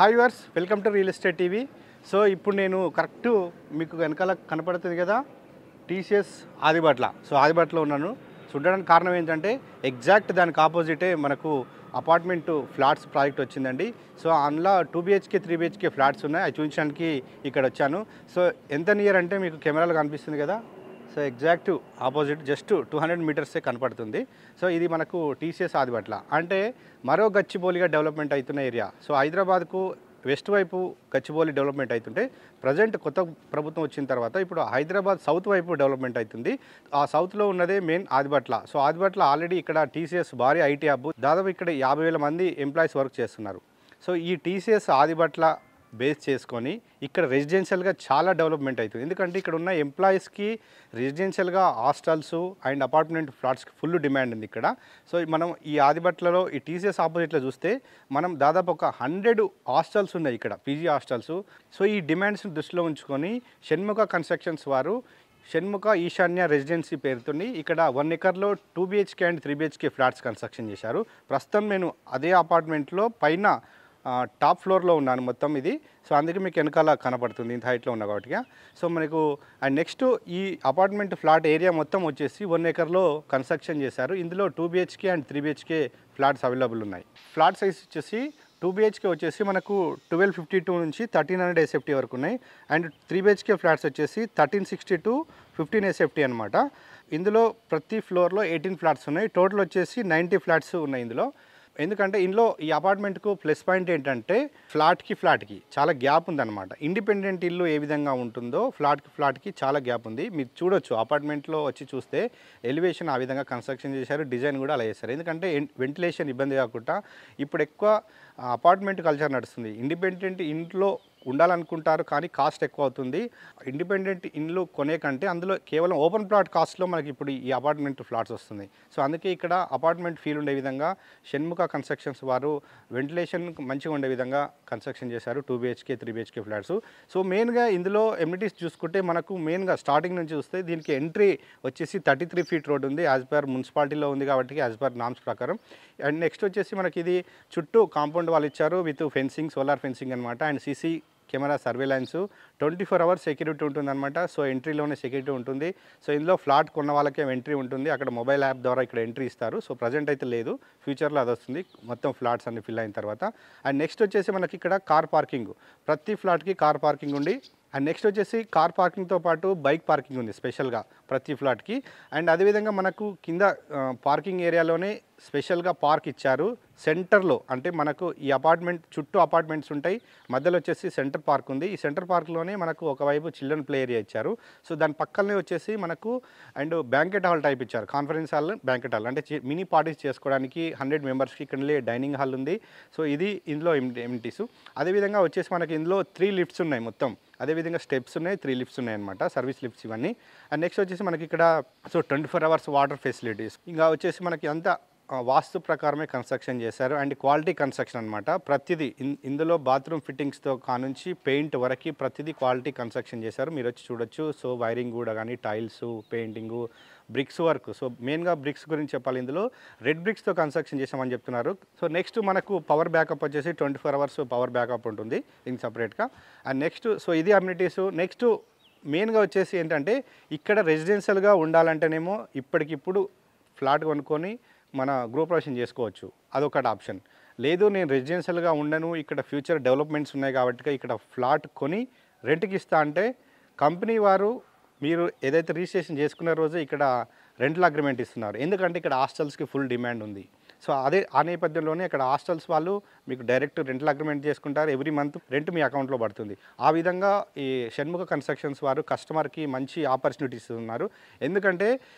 Hi viewers welcome to real estate TV. So ఇప్పుడు నేను correct మీకు వెనకాల కనపడుతుంది కదా టీసీఎస్ ఆదిబట్ల. సో ఆదిబట్లో ఉన్నాను. చూడడానికి కారణం ఏంటంటే ఎగ్జాక్ట్ దానికి ఆపోజిటే మనకు అపార్ట్మెంట్ ఫ్లాట్స్ ప్రాజెక్ట్ వచ్చిందండి. సో అందులో 2 BHK 3 BHK ఫ్లాట్స్ ఉన్నాయి. అవి చూపించడానికి ఇక్కడ వచ్చాను. సో ఎంత నియర్ అంటే మీకు కెమెరాలో కనిపిస్తుంది కదా. సో ఎగ్జాక్ట్ ఆపోజిట్ జస్ట్ 200 మీటర్సే కనపడుతుంది. సో ఇది మనకు టీసీఎస్ ఆదిబట్ల అంటే మరో గచ్చిబౌలిగా డెవలప్మెంట్ అవుతున్న ఏరియా. సో హైదరాబాద్కు వెస్ట్ వైపు గచ్చిబౌలి డెవలప్మెంట్ అవుతుంటే ప్రజెంట్ కొత్త ప్రభుత్వం వచ్చిన తర్వాత ఇప్పుడు హైదరాబాద్ సౌత్ వైపు డెవలప్మెంట్ అవుతుంది. ఆ సౌత్లో ఉన్నదే main Adibatla. So Adibatla already ఇక్కడ టీసీఎస్ భారీ ఐటీ హబ్, దాదాపు ఇక్కడ 50,000 మంది ఎంప్లాయీస్ వర్క్ చేస్తున్నారు. సో ఈ టీసీఎస్ ఆదిబట్ల బేస్ చేసుకొని ఇక్కడ రెసిడెన్షియల్గా చాలా డెవలప్మెంట్ అవుతుంది. ఎందుకంటే ఇక్కడ ఉన్న ఎంప్లాయీస్కి రెసిడెన్షియల్గా హాస్టల్స్ అండ్ అపార్ట్మెంట్ ఫ్లాట్స్కి ఫుల్ డిమాండ్ ఉంది ఇక్కడ. సో మనం ఈ ఆదిబట్లలో ఈ టీసీఎస్ ఆపోజిట్లో చూస్తే మనం దాదాపు ఒక 100 హాస్టల్స్ ఉన్నాయి ఇక్కడ, పీజీ హాస్టల్స్. సో ఈ డిమాండ్స్ని దృష్టిలో ఉంచుకొని షణ్ముఖ కన్స్ట్రక్షన్స్ వారు షణ్ముఖ ఈశాన్య రెసిడెన్సీ పేరుతోని ఇక్కడ 1 ఎకర్లో 2 BHK and 3 BHK flats construction చేశారు. ప్రస్తుతం నేను అదే అపార్ట్మెంట్లో పైన టాప్ ఫ్లోర్లో ఉన్నాను మొత్తం ఇది. సో అందుకే మీకు వెనకాల కనపడుతుంది ఇంత హైట్లో ఉన్నా కాబట్టి. సో మనకు అండ్ నెక్స్ట్ ఈ అపార్ట్మెంట్ ఫ్లాట్ ఏరియా మొత్తం వచ్చేసి 1 ఎకర్లో కన్స్ట్రక్షన్ చేశారు. ఇందులో 2 BHK and 3 BHK flats available ఉన్నాయి. ఫ్లాట్ సైజ్ వచ్చేసి 2 BHK వచ్చేసి మనకు 1252 నుంచి 1300 SFT వరకు ఉన్నాయి. అండ్ 3 BHK ఫ్లాట్స్ వచ్చేసి 1360 to 15 SFT అనమాట. ఇందులో ప్రతి ఫ్లోర్లో 18 ఫ్లాట్స్ ఉన్నాయి. టోటల్ వచ్చేసి 90 ఫ్లాట్స్ ఉన్నాయి ఇందులో. ఎందుకంటే ఇందులో ఈ అపార్ట్మెంట్కు ప్లస్ పాయింట్ ఏంటంటే ఫ్లాట్కి చాలా గ్యాప్ ఉందన్నమాట. ఇండిపెండెంట్ ఇల్లు ఏ విధంగా ఉంటుందో ఫ్లాట్కి చాలా గ్యాప్ ఉంది. మీరు చూడొచ్చు అపార్ట్మెంట్లో వచ్చి చూస్తే ఎలివేషన్ ఆ విధంగా కన్స్ట్రక్షన్ చేశారు, డిజైన్ కూడా అలా చేశారు. ఎందుకంటే వెంటిలేషన్ ఇబ్బంది కాకుండా ఇప్పుడు ఎక్కువ అపార్ట్మెంట్ కల్చర్ నడుస్తుంది. ఇండిపెండెంట్ ఇంట్లో ఉండాలనుకుంటారు కానీ కాస్ట్ ఎక్కువ అవుతుంది. ఇండిపెండెంట్ ఇండ్లు కొనే కంటే అందులో కేవలం ఓపెన్ ప్లాట్ కాస్ట్లో మనకి ఇప్పుడు ఈ అపార్ట్మెంట్ ఫ్లాట్స్ వస్తుంది. సో అందుకే ఇక్కడ అపార్ట్మెంట్ ఫీల్ ఉండే విధంగా షణ్ముఖ కన్స్ట్రక్షన్స్ వారు వెంటిలేషన్ మంచిగా ఉండే విధంగా కన్స్ట్రక్షన్ చేశారు 2 BHK 3 BHK ఫ్లాట్స్. సో మెయిన్గా ఇందులో ఎమ్యూనిటీస్ చూసుకుంటే మనకు మెయిన్గా స్టార్టింగ్ నుంచి చూస్తే దీనికి ఎంట్రీ వచ్చేసి 33 feet రోడ్ ఉంది. యాజ్ పర్ మున్సిపాలిటీలో ఉంది కాబట్టి యాజ్ పర్ నామ్స్ ప్రకారం. అండ్ నెక్స్ట్ వచ్చేసి మనకి ఇది చుట్టూ కాంపౌండ్ వాళ్ళు ఇచ్చారు విత్ ఫెన్సింగ్, సోలార్ ఫెన్సింగ్ అనమాట. And CC camera surveillance 24 hours security ఉంటుందన్నమాట. సో ఎంట్రీలోనే సెక్యూరిటీ ఉంటుంది. సో ఇందులో ఫ్లాట్ కొన్న వాళ్ళకే ఎంట్రీ ఉంటుంది. అక్కడ మొబైల్ యాప్ ద్వారా ఇక్కడ ఎంట్రీ ఇస్తారు. సో ప్రజెంట్ అయితే లేదు, ఫ్యూచర్లో అది వస్తుంది మొత్తం ఫ్లాట్స్ అన్ని ఫిల్ అయిన తర్వాత. అండ్ నెక్స్ట్ వచ్చేసి మనకి ఇక్కడ కార్ పార్కింగ్, ప్రతి ఫ్లాట్కి కార్ పార్కింగ్ ఉండి అండ్ నెక్స్ట్ వచ్చేసి కార్ పార్కింగ్తో పాటు బైక్ పార్కింగ్ ఉంది స్పెషల్గా ప్రతి ఫ్లాట్కి. అండ్ అదేవిధంగా మనకు కింద పార్కింగ్ ఏరియాలోనే స్పెషల్గా పార్క్ ఇచ్చారు సెంటర్లో. అంటే మనకు ఈ అపార్ట్మెంట్ చుట్టూ అపార్ట్మెంట్స్ ఉంటాయి, మధ్యలో వచ్చేసి సెంటర్ పార్క్ ఉంది. ఈ సెంటర్ పార్క్లోనే మనకు ఒకవైపు చిల్డ్రన్ ప్లే ఏరియా ఇచ్చారు. సో దాని పక్కనే వచ్చేసి మనకు అండ్ బ్యాంకెట్ హాల్ టైప్ ఇచ్చారు, కాన్ఫరెన్స్ హాల్, బ్యాంకెట్ హాల్ అంటే మినీ పార్టీస్ చేసుకోవడానికి 100 మెంబర్స్కి ఇక్కడ డైనింగ్ హాల్ ఉంది. సో ఇది ఇందులో ఎమ్యూనిటీస్. అదేవిధంగా వచ్చేసి మనకి ఇందులో 3 లిఫ్ట్స్ ఉన్నాయి మొత్తం. అదేవిధంగా స్టెప్స్ ఉన్నాయి, 3 లిఫ్ట్స్ ఉన్నాయి అనమాట, సర్వీస్ లిఫ్ట్స్ ఇవన్నీ. అండ్ నెక్స్ట్ వచ్చేసి మనకి ఇక్కడ సో 24 hours వాటర్ ఫెసిలిటీస్. ఇంకా వచ్చేసి మనకి అంతా వాస్తు ప్రకారమే కన్స్ట్రక్షన్ చేశారు అండ్ క్వాలిటీ కన్స్ట్రక్షన్ అనమాట. ప్రతిదీ ఇందులో బాత్రూమ్ ఫిట్టింగ్స్తో కానుంచి పెయింట్ వరకు ప్రతిదీ క్వాలిటీ కన్స్ట్రక్షన్ చేశారు. మీరు వచ్చి చూడొచ్చు. సో వైరింగ్ కూడా కానీ tiles, painting, bricks work. So మెయిన్గా బ్రిక్స్ గురించి చెప్పాలి, ఇందులో రెడ్ బ్రిక్స్తో కన్స్ట్రక్షన్ చేసామని చెప్తున్నారు. సో నెక్స్ట్ మనకు పవర్ బ్యాకప్ వచ్చేసి 24 hours పవర్ బ్యాకప్ ఉంటుంది దీనికి సపరేట్గా. అండ్ నెక్స్ట్ సో ఇది అమ్యూనిటీస్. నెక్స్ట్ మెయిన్గా వచ్చేసి ఏంటంటే ఇక్కడ రెసిడెన్షియల్గా ఉండాలంటేనేమో ఇప్పటికిప్పుడు ఫ్లాట్ కొనుక్కొని మన గృహప్రవేశం చేసుకోవచ్చు, అదొకటి ఆప్షన్. లేదు నేను రెసిడెన్షియల్గా ఉండను, ఇక్కడ ఫ్యూచర్ డెవలప్మెంట్స్ ఉన్నాయి కాబట్టి ఇక్కడ ఫ్లాట్ కొని రెంట్కి ఇస్తా అంటే కంపెనీ వారు మీరు ఏదైతే రిజిస్ట్రేషన్ చేసుకున్న రోజు ఇక్కడ రెంటల్ అగ్రిమెంట్ ఇస్తున్నారు. ఎందుకంటే ఇక్కడ హాస్టల్స్కి ఫుల్ డిమాండ్ ఉంది. సో ఆ నేపథ్యంలోనే ఇక్కడ హాస్టల్స్ వాళ్ళు మీకు డైరెక్ట్ రెంటల్ అగ్రిమెంట్ చేసుకుంటారు. ఎవ్రీ మంత్ రెంట్ మీ అకౌంట్లో పడుతుంది. ఆ విధంగా ఈ షణ్ముఖ కన్స్ట్రక్షన్స్ వారు కస్టమర్కి మంచి ఆపర్చునిటీస్ ఉన్నారు. ఎందుకంటే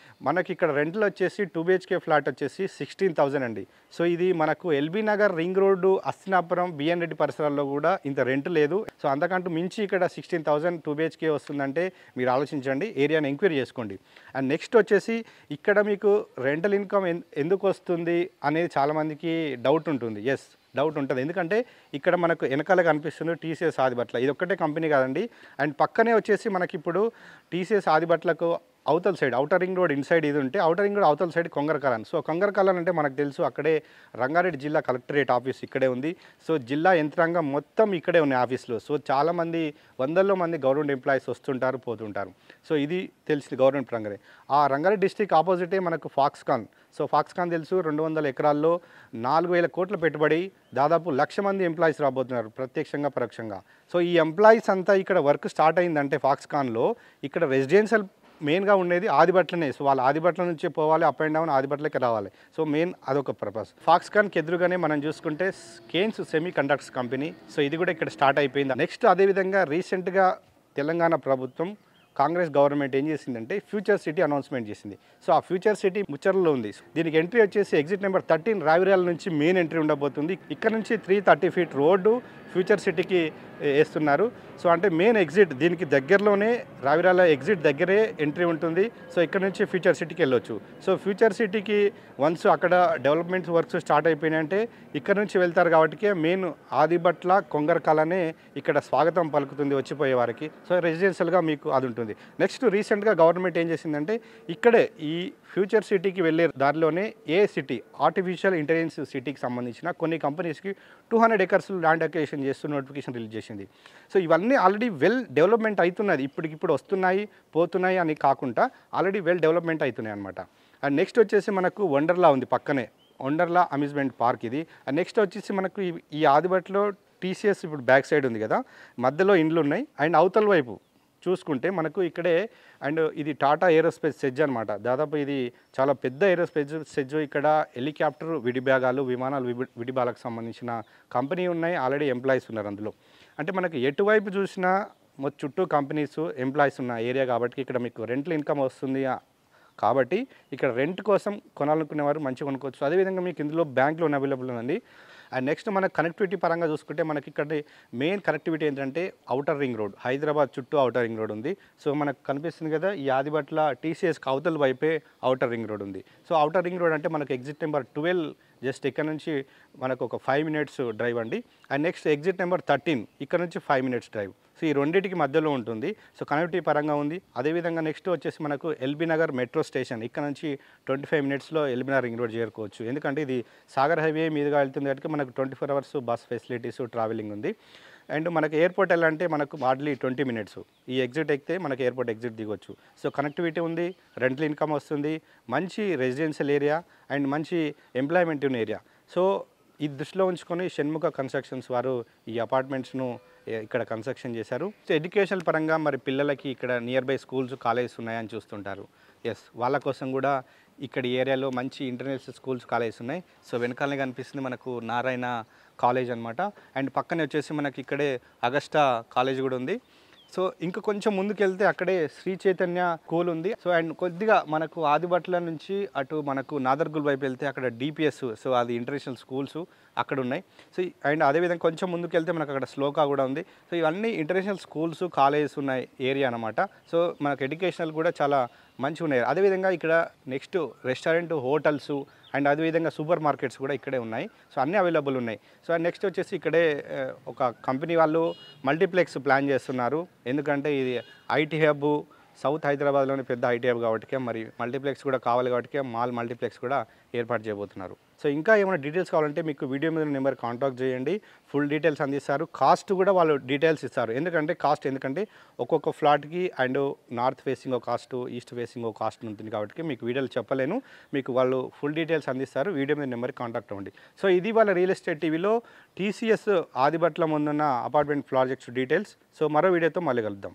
మనకి ఇక్కడ రెంట్లు వచ్చేసి 2 BHK ఫ్లాట్ వచ్చేసి 16,000 అండి. సో ఇది మనకు ఎల్బీ నగర్, రింగ్ రోడ్డు, అస్తినాపురం, బిఎన్ రెడ్డి పరిసరాల్లో కూడా ఇంత రెంట్ లేదు. సో అంతకంటూ మించి ఇక్కడ 16,000 2 BHK వస్తుందంటే మీరు ఆలోచించండి, ఏరియాని ఎంక్వైరీ చేసుకోండి. అండ్ నెక్స్ట్ వచ్చేసి ఇక్కడ మీకు రెంటల్ ఇన్కమ్ ఎందుకు వస్తుంది అనేది చాలామందికి డౌట్ ఉంటుంది. ఎస్, డౌట్ ఉంటుంది. ఎందుకంటే ఇక్కడ మనకు వెనకాల కనిపిస్తుంది టీసీఎస్ ఆదిబట్ల. ఇది ఒక్కటే కంపెనీ కాదండి. అండ్ పక్కనే వచ్చేసి మనకి ఇప్పుడు టీసీఎస్ ఆదిబట్లకు అవతల side outer ring road inside ఇది ఉంటే ఔటర్ రింగ్ రోడ్ అవతల సైడ్ కొంగరకాలన్. సో కొంగరకాలన్ అంటే మనకు తెలుసు అక్కడే రంగారెడ్డి జిల్లా కలెక్టరేట్ ఆఫీస్ ఇక్కడే ఉంది. సో జిల్లా యంత్రాంగం మొత్తం ఇక్కడే ఉన్నాయి ఆఫీస్లో. సో చాలామంది వందల్లో మంది గవర్నమెంట్ ఎంప్లాయీస్ వస్తుంటారు పోతుంటారు. సో ఇది తెలిసింది గవర్నమెంట్ పరంగానే. ఆ రంగారెడ్డి డిస్ట్రిక్ట్ ఆపోజిటే మనకు ఫాక్స్కాన్. సో ఫాక్స్కాన్ తెలుసు 200 ఎకరాల్లో 4000 కోట్ల పెట్టుబడి, దాదాపు 1,00,000 మంది ఎంప్లాయీస్ రాబోతున్నారు ప్రత్యక్షంగా పరోక్షంగా. సో ఈ ఎంప్లాయీస్ అంతా ఇక్కడ వర్క్ స్టార్ట్ అయిందంటే ఫాక్స్కాన్లో ఇక్కడ రెసిడెన్షియల్ మెయిన్గా ఉండేది ఆదిబట్లనే. సో వాళ్ళు ఆదిబట్ల నుంచే పోవాలి, అప్ అండ్ డౌన్ ఆదిబట్లకి రావాలి. సో మెయిన్ అదొక పర్పస్. ఫాక్స్కాన్కి ఎదురుగానే మనం చూసుకుంటే Kaynes semiconductors company. So ఇది కూడా ఇక్కడ స్టార్ట్ అయిపోయింది. నెక్స్ట్ అదేవిధంగా రీసెంట్గా తెలంగాణ ప్రభుత్వం కాంగ్రెస్ గవర్నమెంట్ ఏం చేసిందంటే ఫ్యూచర్ సిటీ అనౌన్స్మెంట్ చేసింది. సో ఆ ఫ్యూచర్ సిటీ ముచ్చర్లలో ఉంది. దీనికి ఎంట్రీ వచ్చేసి ఎగ్జిట్ నెంబర్ 13 రావిరాల నుంచి మెయిన్ ఎంట్రీ ఉండబోతుంది. ఇక్కడ నుంచి 330 ఫీట్ రోడ్డు ఫ్యూచర్ సిటీకి వేస్తున్నారు. సో అంటే మెయిన్ ఎగ్జిట్ దీనికి దగ్గరలోనే రావిరాల ఎగ్జిట్ దగ్గరే ఎంట్రీ ఉంటుంది. సో ఇక్కడ నుంచి ఫ్యూచర్ సిటీకి వెళ్ళొచ్చు. సో ఫ్యూచర్ సిటీకి వన్స్ అక్కడ డెవలప్మెంట్స్ వర్క్స్ స్టార్ట్ అయిపోయినాయంటే ఇక్కడ నుంచి వెళ్తారు కాబట్టి మెయిన్ ఆదిబట్ల కొంగరకాలనే ఇక్కడ స్వాగతం పలుకుతుంది వచ్చిపోయే వారికి. సో రెసిడెన్షియల్గా మీకు అది ఉంటుంది. నెక్స్ట్ రీసెంట్గా గవర్నమెంట్ ఏం చేసిందంటే ఇక్కడే ఈ ఫ్యూచర్ సిటీకి వెళ్ళే దారిలోనే ఏ సిటీ ఆర్టిఫిషియల్ ఇంటెలిజెన్స్ సిటీకి సంబంధించిన కొన్ని కంపెనీస్కి 200 ఎకర్స్ ల్యాండ్ అక్విజిషన్ చేస్తూ నోటిఫికేషన్ రిలీజ్ చేసింది. సో ఇవన్నీ ఆల్రెడీ వెల్ డెవలప్మెంట్ అవుతున్నది. ఇప్పటికిప్పుడు వస్తున్నాయి పోతున్నాయి అని కాకుండా ఆల్రెడీ వెల్ డెవలప్మెంట్ అవుతున్నాయి అనమాట. అండ్ నెక్స్ట్ వచ్చేసి మనకు వండర్లా ఉంది పక్కనే, వండర్లా అమ్యూజ్మెంట్ పార్క్ ఇది. అండ్ నెక్స్ట్ వచ్చేసి మనకు ఈ ఆదిబట్లో టీసీఎస్ ఇప్పుడు బ్యాక్ సైడ్ ఉంది కదా, మధ్యలో ఇండ్లు ఉన్నాయి. అండ్ అవతల వైపు చూసుకుంటే మనకు ఇక్కడే అండ్ ఇది టాటా ఏరోస్పేస్ సెజ్ అనమాట. దాదాపు ఇది చాలా పెద్ద ఏరోస్పేస్ సెజ్. ఇక్కడ హెలికాప్టర్ విడిభాగాలు, విమానాలు విడిభాగాలకు సంబంధించిన కంపెనీ ఉన్నాయి. ఆల్రెడీ ఎంప్లాయీస్ ఉన్నారు అందులో. అంటే మనకి ఎటువైపు చూసినా చుట్టూ కంపెనీస్ ఎంప్లాయీస్ ఉన్న ఏరియా కాబట్టి ఇక్కడ మీకు రెంటల్ ఇన్కమ్ వస్తుంది. కాబట్టి ఇక్కడ రెంట్ కోసం కొనాలనుకునేవారు మంచిగా కొనుక్కోవచ్చు. అదేవిధంగా మీకు ఇందులో బ్యాంక్ లోన్ అవైలబుల్ ఉందండి. అండ్ నెక్స్ట్ మనకు కనెక్టివిటీ పరంగా చూసుకుంటే మనకి ఇక్కడ మెయిన్ కనెక్టివిటీ ఏంటంటే ఔటర్ రింగ్ రోడ్, హైదరాబాద్ చుట్టూ ఔటర్ రింగ్ రోడ్ ఉంది. సో మనకు కనిపిస్తుంది కదా ఈ ఆదిబట్ల టీసీఎస్కి అవతల వైపే ఔటర్ రింగ్ రోడ్ ఉంది. సో ఔటర్ రింగ్ రోడ్ అంటే మనకు ఎగ్జిట్ నెంబర్ 12 జస్ట్ ఇక్కడ నుంచి మనకు ఒక 5 మినిట్స్ డ్రైవ్ అండి. అండ్ నెక్స్ట్ ఎగ్జిట్ నెంబర్ 13 ఇక్కడ నుంచి 5 మినిట్స్ డ్రైవ్. సో ఈ రెండింటికి మధ్యలో ఉంటుంది. సో కనెక్టివిటీ పరంగా ఉంది. అదేవిధంగా నెక్స్ట్ వచ్చేసి మనకు ఎల్బీ నగర్ మెట్రో స్టేషన్ ఇక్కడ నుంచి 25 మినిట్స్లో ఎల్బీ నగర్ రింగ్ రోడ్ చేరుకోవచ్చు. ఎందుకంటే ఇది సాగర్ హైవే మీదుగా వెళ్తుంది కాబట్టి మనకు 24 అవర్స్ బస్ ఫెసిలిటీస్ ట్రావెలింగ్ ఉంది. అండ్ మనకు ఎయిర్పోర్ట్ వెళ్ళాలంటే మనకు హార్డ్లీ 20 మినిట్స్. ఈ ఎగ్జిట్ ఎక్కితే మనకు ఎయిర్పోర్ట్ ఎగ్జిట్ దిగొచ్చు. సో కనెక్టివిటీ ఉంది, రెంటల్ ఇన్కమ్ వస్తుంది, మంచి రెసిడెన్షియల్ ఏరియా అండ్ మంచి ఎంప్లాయ్మెంట్ ఉన్న ఏరియా. సో ఈ దృష్టిలో ఉంచుకొని షణ్ముఖ కన్స్ట్రక్షన్స్ వారు ఈ అపార్ట్మెంట్స్ను ఇక్కడ కన్స్ట్రక్షన్ చేశారు. సో ఎడ్యుకేషన్ పరంగా మరి పిల్లలకి ఇక్కడ నియర్ బై స్కూల్స్ కాలేజెస్ ఉన్నాయని చూస్తుంటారు. ఎస్, వాళ్ళ కోసం కూడా ఇక్కడ ఏరియాలో మంచి ఇంటర్నేషనల్ స్కూల్స్ కాలేజెస్ ఉన్నాయి. సో వెనకాలనే కనిపిస్తుంది మనకు నారాయణ కాలేజ్ అనమాట. అండ్ పక్కనే వచ్చేసి మనకి ఇక్కడే అగస్టా కాలేజ్ కూడా ఉంది. సో ఇంకా కొంచెం ముందుకెళ్తే అక్కడే శ్రీ చైతన్య స్కూల్ ఉంది. సో అండ్ కొద్దిగా మనకు ఆదిబట్ల నుంచి అటు మనకు నాదర్గుల్ వైపు వెళ్తే అక్కడ డిపిఎస్, సో అది ఇంటర్నేషనల్ స్కూల్స్ అక్కడ ఉన్నాయి. సో అండ్ అదేవిధంగా కొంచెం ముందుకెళ్తే మనకు అక్కడ శ్లోకా కూడా ఉంది. సో ఇవన్నీ ఇంటర్నేషనల్ స్కూల్స్ కాలేజెస్ ఉన్న ఏరియా అనమాట. సో మనకు ఎడ్యుకేషనల్ కూడా చాలా మంచిగా ఉన్నాయి. అదేవిధంగా ఇక్కడ నెక్స్ట్ రెస్టారెంట్, హోటల్స్ అండ్ అదేవిధంగా సూపర్ మార్కెట్స్ కూడా ఇక్కడే ఉన్నాయి. సో అన్నీ అవైలబుల్ ఉన్నాయి. సో నెక్స్ట్ వచ్చేసి ఇక్కడే ఒక కంపెనీ వాళ్ళు మల్టీప్లెక్స్ ప్లాన్ చేస్తున్నారు. ఎందుకంటే ఇది ఐటీ హబ్, సౌత్ హైదరాబాద్లోని పెద్ద ఐటీ హబ్ కాబట్టి మరి మల్టీప్లెక్స్ కూడా కావాలి కాబట్టి మాల్ మల్టీప్లెక్స్ కూడా ఏర్పాటు చేయబోతున్నారు. సో ఇంకా ఏమైనా డీటెయిల్స్ కావాలంటే మీకు వీడియో మీద నెంబర్ కాంటాక్ట్ చేయండి, ఫుల్ డీటెయిల్స్ అందిస్తారు. కాస్ట్ కూడా వాళ్ళు డీటెయిల్స్ ఇస్తారు. ఎందుకంటే ఒక్కొక్క ఫ్లాట్కి అండ్ నార్త్ ఫేసింగ్ ఒక కాస్ట్, ఈస్ట్ ఫేసింగ్ ఒక కాస్ట్ ఉంటుంది కాబట్టి మీకు వీడియోలు చెప్పలేను. మీకు వాళ్ళు ఫుల్ డీటెయిల్స్ అందిస్తారు. వీడియో మీద నెంబర్కి కాంటాక్ట్ అవ్వండి. సో ఇది వాళ్ళ రియల్ ఎస్టేట్ టీవీలో టీసీఎస్ ఆదిబట్ల ముందున్న అపార్ట్మెంట్ ప్రాజెక్ట్స్ డీటెయిల్స్. సో మరో వీడియోతో మళ్ళీ కలుద్దాం.